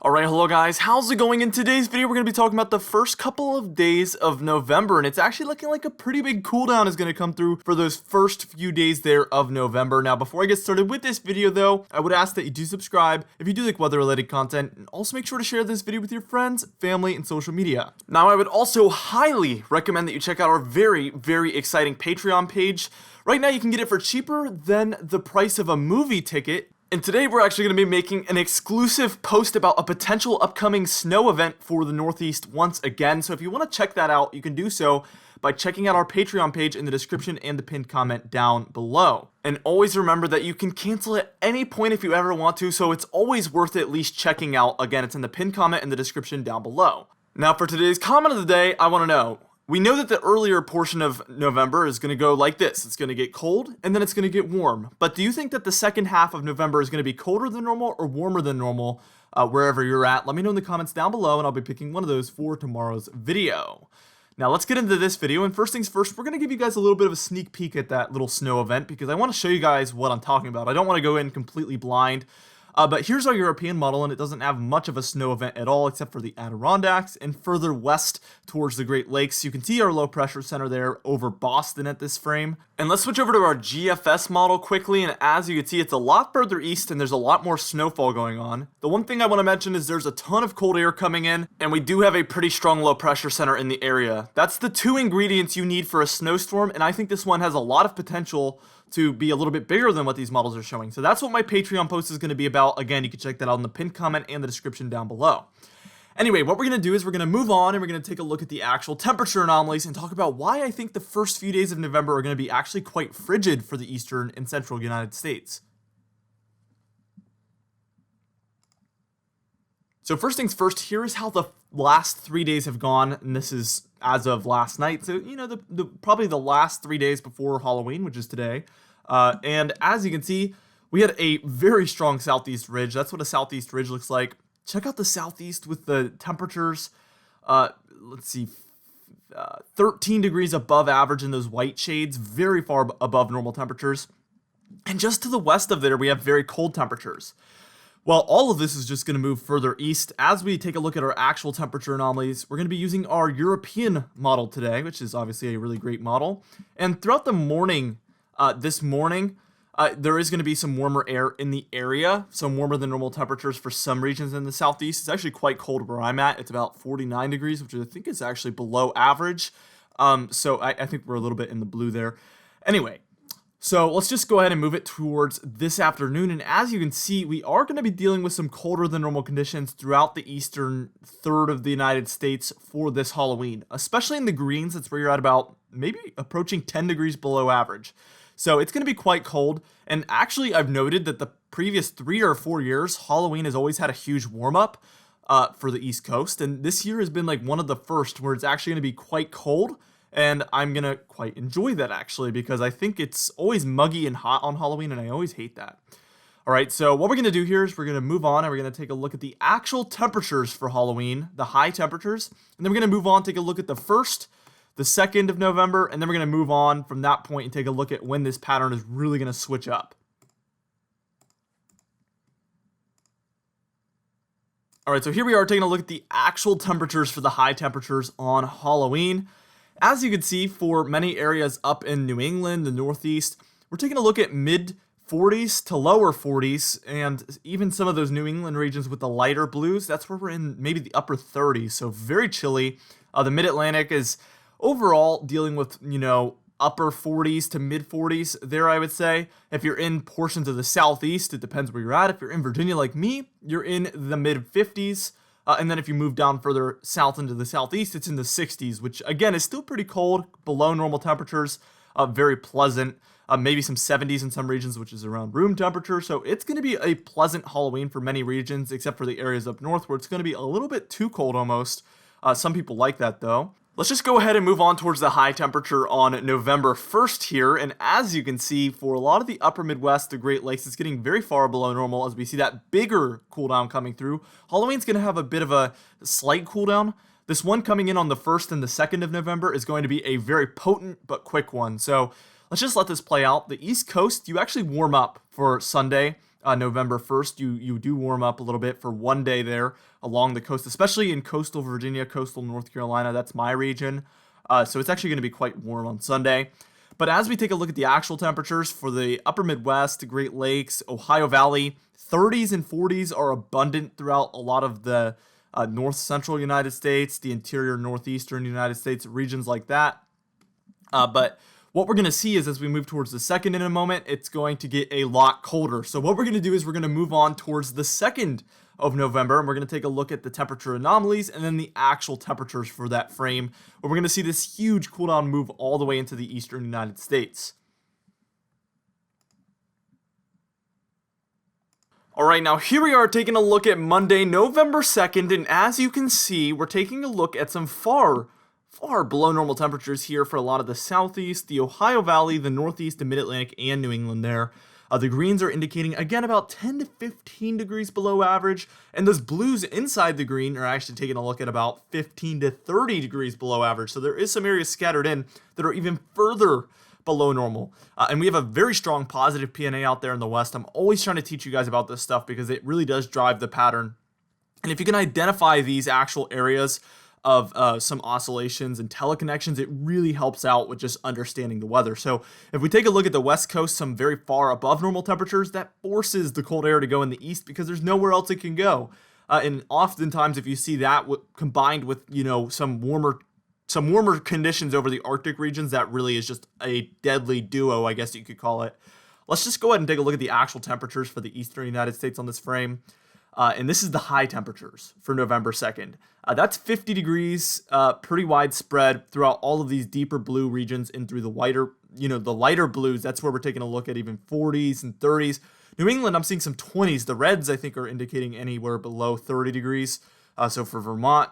Alright, hello guys, how's it going? In today's video, we're going to be talking about the first couple of days of November, and it's actually looking like a pretty big cooldown is going to come through for those first few days there of November. Now, before I get started with this video though, I would ask that you do subscribe if you do like weather-related content, and also make sure to share this video with your friends, family, and social media. Now, I would also highly recommend that you check out our very, very exciting Patreon page. Right now, you can get it for cheaper than the price of a movie ticket. And today we're actually going to be making an exclusive post about a potential upcoming snow event for the Northeast once again. So if you want to check that out, you can do so by checking out our Patreon page in the description and the pinned comment down below. And always remember that you can cancel at any point if you ever want to, so it's always worth at least checking out. Again, it's in the pinned comment in the description down below. Now for today's comment of the day, I want to know, we know that the earlier portion of November is going to go like this. It's going to get cold, and then it's going to get warm. But do you think that the second half of November is going to be colder than normal or warmer than normal wherever you're at? Let me know in the comments down below, and I'll be picking one of those for tomorrow's video. Now, let's get into this video, and first things first, we're going to give you guys a little bit of a sneak peek at that little snow event, because I want to show you guys what I'm talking about. I don't want to go in completely blind. But here's our European model, and it doesn't have much of a snow event at all, except for the Adirondacks, and further west towards the Great Lakes. You can see our low pressure center there over Boston at this frame. And let's switch over to our GFS model quickly, and as you can see, it's a lot further east, and there's a lot more snowfall going on. The one thing I want to mention is there's a ton of cold air coming in, and we do have a pretty strong low pressure center in the area. That's the two ingredients you need for a snowstorm, and I think this one has a lot of potential to be a little bit bigger than what these models are showing. So that's what my Patreon post is going to be about. Again, you can check that out in the pinned comment and the description down below. Anyway, what we're going to do is we're going to move on and we're going to take a look at the actual temperature anomalies and talk about why I think the first few days of November are going to be actually quite frigid for the eastern and central United States. So first things first, here is how the last 3 days have gone, and this is as of last night. So, you know, probably the last 3 days before Halloween, which is today. And as you can see, we had a very strong southeast ridge. That's what a southeast ridge looks like. Check out the southeast with the temperatures. Let's see, 13 degrees above average in those white shades, very far above normal temperatures. And just to the west of there, we have very cold temperatures. Well, all of this is just going to move further east. As we take a look at our actual temperature anomalies, we're going to be using our European model today, which is obviously a really great model. And throughout the morning, this morning, there is going to be some warmer air in the area, some warmer than normal temperatures for some regions in the southeast. It's actually quite cold where I'm at. It's about 49 degrees, which I think is actually below average. So I think we're a little bit in the blue there. Anyway. So let's just go ahead and move it towards this afternoon, and as you can see, we are going to be dealing with some colder than normal conditions throughout the eastern third of the United States for this Halloween, especially in the greens. That's where you're at about maybe approaching 10 degrees below average. So it's going to be quite cold, and actually I've noted that the previous 3 or 4 years, Halloween has always had a huge warm-up for the East Coast, and this year has been like one of the first where it's actually going to be quite cold. And I'm going to quite enjoy that, actually, because I think it's always muggy and hot on Halloween, and I always hate that. All right, so what we're going to do here is we're going to move on, and we're going to take a look at the actual temperatures for Halloween, the high temperatures. And then we're going to move on, take a look at the 1st, the 2nd of November, and then we're going to move on from that point and take a look at when this pattern is really going to switch up. All right, so here we are taking a look at the actual temperatures for the high temperatures on Halloween. As you can see, for many areas up in New England, the Northeast, we're taking a look at mid 40s to lower 40s, and even some of those New England regions with the lighter blues, that's where we're in maybe the upper 30s, so very chilly. The Mid-Atlantic is overall dealing with, you know, upper 40s to mid 40s there, I would say. If you're in portions of the Southeast, it depends where you're at. If you're in Virginia like me, you're in the mid 50s. And then if you move down further south into the southeast, it's in the 60s, which again is still pretty cold, below normal temperatures, very pleasant. Maybe some 70s in some regions, which is around room temperature. So it's going to be a pleasant Halloween for many regions, except for the areas up north where it's going to be a little bit too cold almost. Some people like that though. Let's just go ahead and move on towards the high temperature on November 1st here. And as you can see, for a lot of the upper Midwest, the Great Lakes, it's getting very far below normal as we see that bigger cool down coming through. Halloween's going to have a bit of a slight cool down. This one coming in on the 1st and the 2nd of November is going to be a very potent but quick one. So let's just let this play out. The East Coast, you actually warm up for Sunday, November 1st. You do warm up a little bit for one day there along the coast, especially in coastal Virginia, coastal North Carolina. That's my region. So it's actually going to be quite warm on Sunday. But as we take a look at the actual temperatures for the upper Midwest, the Great Lakes, Ohio Valley, 30s and 40s are abundant throughout a lot of the north central United States, the interior northeastern United States, regions like that. But what we're going to see is as we move towards the second in a moment, it's going to get a lot colder. So what we're going to do is we're going to move on towards the 2nd of November, and we're going to take a look at the temperature anomalies and then the actual temperatures for that frame, where we're going to see this huge cool down move all the way into the eastern United States. Alright, now here we are taking a look at Monday, November 2nd, and as you can see, we're taking a look at some far below normal temperatures here for a lot of the southeast, the Ohio Valley, the northeast, the mid-Atlantic, and New England there. The greens are indicating, again, about 10 to 15 degrees below average, and those blues inside the green are actually taking a look at about 15 to 30 degrees below average. So there is some areas scattered in that are even further below normal. And we have a very strong positive PNA out there in the west. I'm always trying to teach you guys about this stuff because it really does drive the pattern. And if you can identify these actual areas of some oscillations and teleconnections, it really helps out with just understanding the weather. So if we take a look at the west coast, some very far above normal temperatures, that forces the cold air to go in the east because there's nowhere else it can go. And oftentimes if you see that combined with, some warmer conditions over the Arctic regions, that really is just a deadly duo, I guess you could call it. Let's just go ahead and take a look at the actual temperatures for the eastern United States on this frame. And this is the high temperatures for November 2nd. That's 50 degrees, pretty widespread throughout all of these deeper blue regions and through the lighter blues. That's where we're taking a look at even 40s and 30s. New England, I'm seeing some 20s. The reds, I think, are indicating anywhere below 30 degrees. So for Vermont,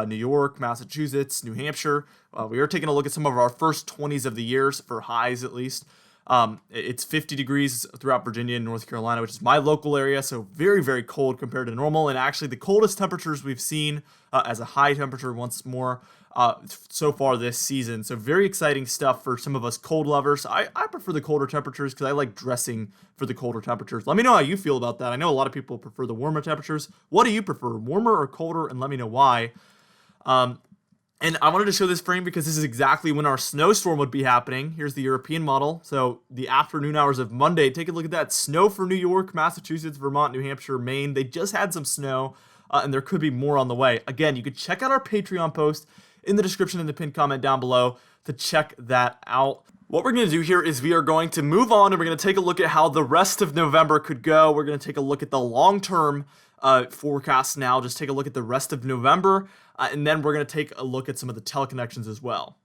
New York, Massachusetts, New Hampshire, we are taking a look at some of our first 20s of the years for highs at least. It's 50 degrees throughout Virginia and North Carolina, which is my local area, so very, very cold compared to normal, and actually the coldest temperatures we've seen as a high temperature once more so far this season. So very exciting stuff for some of us cold lovers. I prefer the colder temperatures because I like dressing for the colder temperatures. Let me know how you feel about that. I know a lot of people prefer the warmer temperatures. What do you prefer, warmer or colder? And let me know why. And I wanted to show this frame because this is exactly when our snowstorm would be happening. Here's the European model. So the afternoon hours of Monday, take a look at that. Snow for New York, Massachusetts, Vermont, New Hampshire, Maine. They just had some snow, and there could be more on the way. Again, you could check out our Patreon post in the description and the pinned comment down below to check that out. What we're going to do here is we are going to move on and we're going to take a look at how the rest of November could go. We're going to take a look at the long-term forecast now. Just take a look at the rest of November. And then we're going to take a look at some of the teleconnections as well.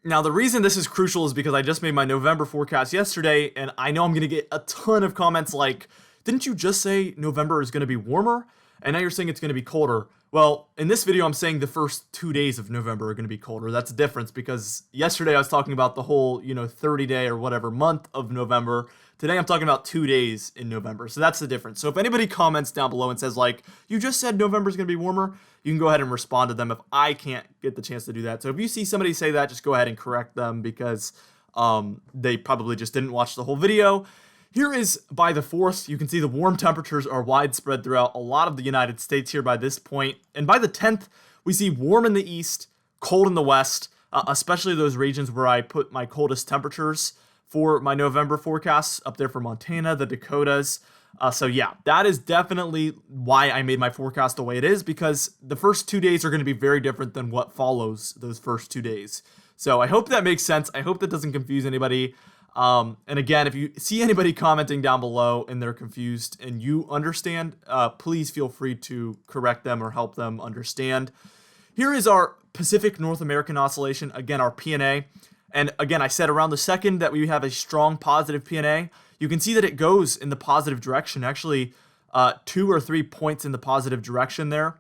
Now, the reason this is crucial is because I just made my November forecast yesterday, and I know I'm going to get a ton of comments like, didn't you just say November is going to be warmer? And now you're saying it's going to be colder. Well, in this video, I'm saying the first 2 days of November are going to be colder. That's the difference because yesterday I was talking about the whole, 30-day or whatever month of November. Today I'm talking about 2 days in November. So that's the difference. So if anybody comments down below and says like, you just said November's going to be warmer, you can go ahead and respond to them if I can't get the chance to do that. So if you see somebody say that, just go ahead and correct them because they probably just didn't watch the whole video. Here is by the 4th, you can see the warm temperatures are widespread throughout a lot of the United States here by this point. And by the 10th, we see warm in the east, cold in the west, especially those regions where I put my coldest temperatures for my November forecasts up there for Montana, the Dakotas. So yeah, that is definitely why I made my forecast the way it is, because the first 2 days are going to be very different than what follows those first 2 days. So I hope that makes sense. I hope that doesn't confuse anybody. And again, if you see anybody commenting down below and they're confused and you understand, please feel free to correct them or help them understand. Here is our Pacific North American oscillation, again, our PNA. And again, I said around the 2nd that we have a strong positive PNA. You can see that it goes in the positive direction, actually 2 or 3 points in the positive direction there.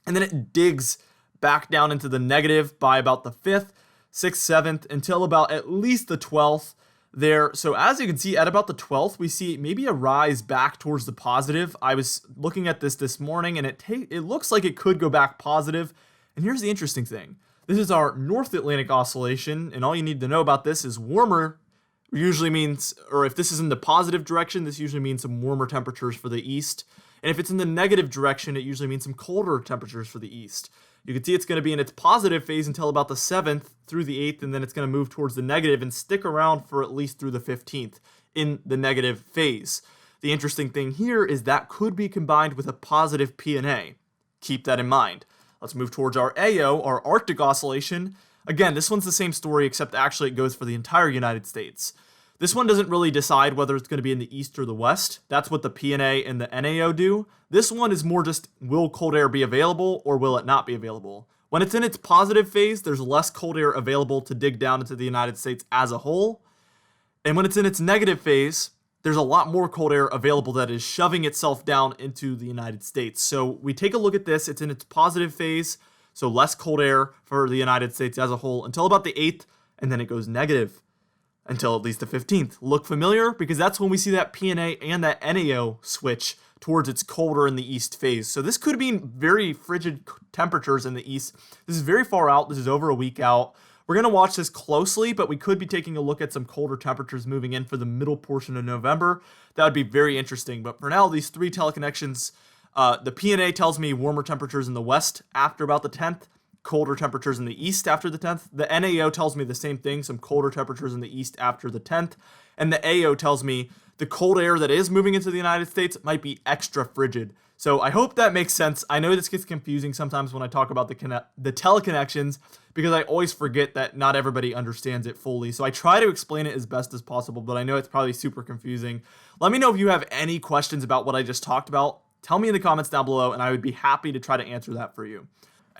And then it digs back down into the negative by about the 5th, 6th, 7th, until about at least the 12th. There. So as you can see, at about the 12th, we see maybe a rise back towards the positive. I was looking at this morning, and it looks like it could go back positive. And here's the interesting thing. This is our North Atlantic oscillation, and all you need to know about this is warmer usually means, or if this is in the positive direction, this usually means some warmer temperatures for the east. And if it's in the negative direction, it usually means some colder temperatures for the east. You can see it's going to be in its positive phase until about the 7th through the 8th, and then it's going to move towards the negative and stick around for at least through the 15th in the negative phase. The interesting thing here is that could be combined with a positive PNA. Keep that in mind. Let's move towards our AO, our Arctic oscillation. Again, this one's the same story, except actually it goes for the entire United States. This one doesn't really decide whether it's going to be in the east or the west. That's what the PNA and the NAO do. This one is more just, will cold air be available or will it not be available? When it's in its positive phase, there's less cold air available to dig down into the United States as a whole. And when it's in its negative phase, there's a lot more cold air available that is shoving itself down into the United States. So we take a look at this. It's in its positive phase, so less cold air for the United States as a whole until about the 8th, and then it goes negative until at least the 15th. Look familiar? Because that's when we see that PNA and that NAO switch towards its colder in the east phase. So this could mean very frigid temperatures in the east. This is very far out. This is over a week out. We're going to watch this closely, but we could be taking a look at some colder temperatures moving in for the middle portion of November. That would be very interesting. But for now, these three teleconnections, the PNA tells me warmer temperatures in the west after about the 10th, colder temperatures in the east after the 10th. The NAO tells me the same thing, some colder temperatures in the east after the 10th. And the AO tells me the cold air that is moving into the United States might be extra frigid. So I hope that makes sense. I know this gets confusing sometimes when I talk about the teleconnections, because I always forget that not everybody understands it fully. So I try to explain it as best as possible, but I know it's probably super confusing. Let me know if you have any questions about what I just talked about. Tell me in the comments down below, and I would be happy to try to answer that for you.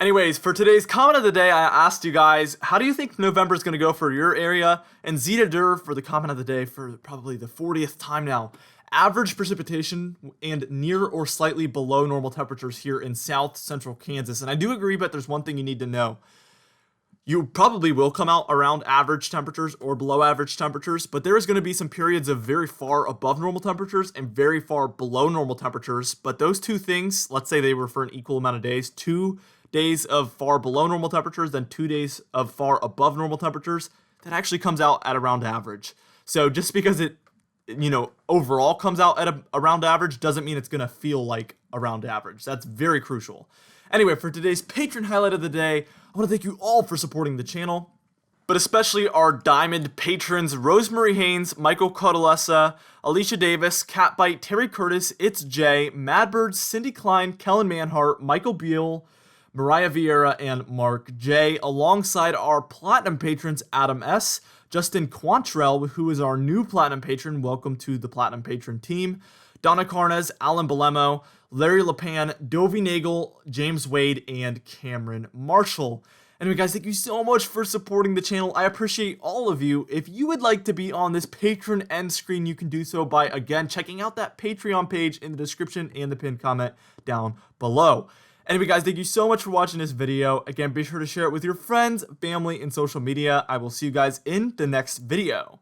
Anyways, for today's comment of the day, I asked you guys, how do you think November is going to go for your area? And Zeta Dur for the comment of the day for probably the 40th time now. Average precipitation and near or slightly below normal temperatures here in south central Kansas. And I do agree, but there's one thing you need to know. You probably will come out around average temperatures or below average temperatures, but there is going to be some periods of very far above normal temperatures and very far below normal temperatures. But those two things, let's say they were for an equal amount of days, 2 days of far below normal temperatures, then 2 days of far above normal temperatures, that actually comes out at around average. So just because it, overall comes out at around average doesn't mean it's going to feel like around average. That's very crucial. Anyway, for today's patron highlight of the day, I want to thank you all for supporting the channel, but especially our diamond patrons, Rosemary Haynes, Michael Caudelessa, Alicia Davis, Catbite, Terry Curtis, It's Jay, Madbird, Cindy Klein, Kellen Manhart, Michael Beal, Mariah Vieira, and Mark J, alongside our platinum patrons, Adam S., Justin Quantrell, who is our new platinum patron. Welcome to the platinum patron team. Donna Carnes, Alan Belemo, Larry LePan, Dovey Nagel, James Wade, and Cameron Marshall. Anyway, guys, thank you so much for supporting the channel. I appreciate all of you. If you would like to be on this patron end screen, you can do so by, again, checking out that Patreon page in the description and the pinned comment down below. Anyway, guys, thank you so much for watching this video. Again, be sure to share it with your friends, family, and social media. I will see you guys in the next video.